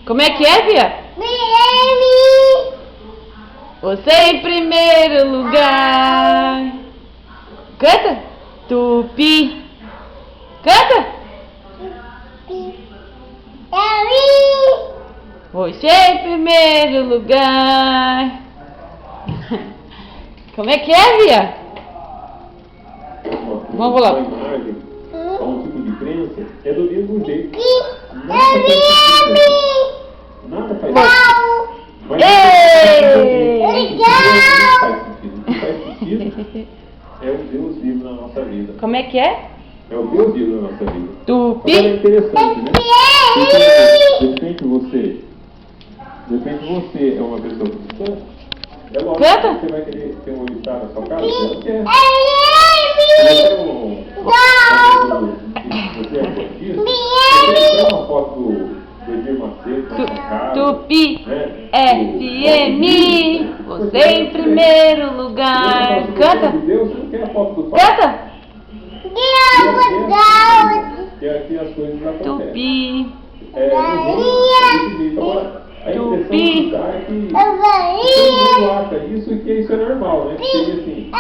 Como é que é, Bia? Você em primeiro lugar. Canta. Tupi. Canta. Você em primeiro lugar. Como é que é, Bia? Vamos lá. A um tipo de crença é do mesmo jeito. Nada faz sentido. Mas o que faz sentido é o Deus vivo na nossa vida. Como é que é? É o Deus vivo na nossa vida. Tupi. Agora é interessante, né? Porque, de repente você é uma pessoa cristã. É lógico Canta. que você vai querer ter um altar na sua casa. Você não quer. Você é budista. Você quer uma foto do Edir Macedo na sua casa. Tupi. Né? FM. Você em primeiro lugar. Canta. Deus, você não quer a foto do pai. Canta. Que aqui as coisas acontecem. Tupi. Agora, a impressão Tupi. que dá é que todo mundo acha isso e que isso é normal, né? Que seria assim.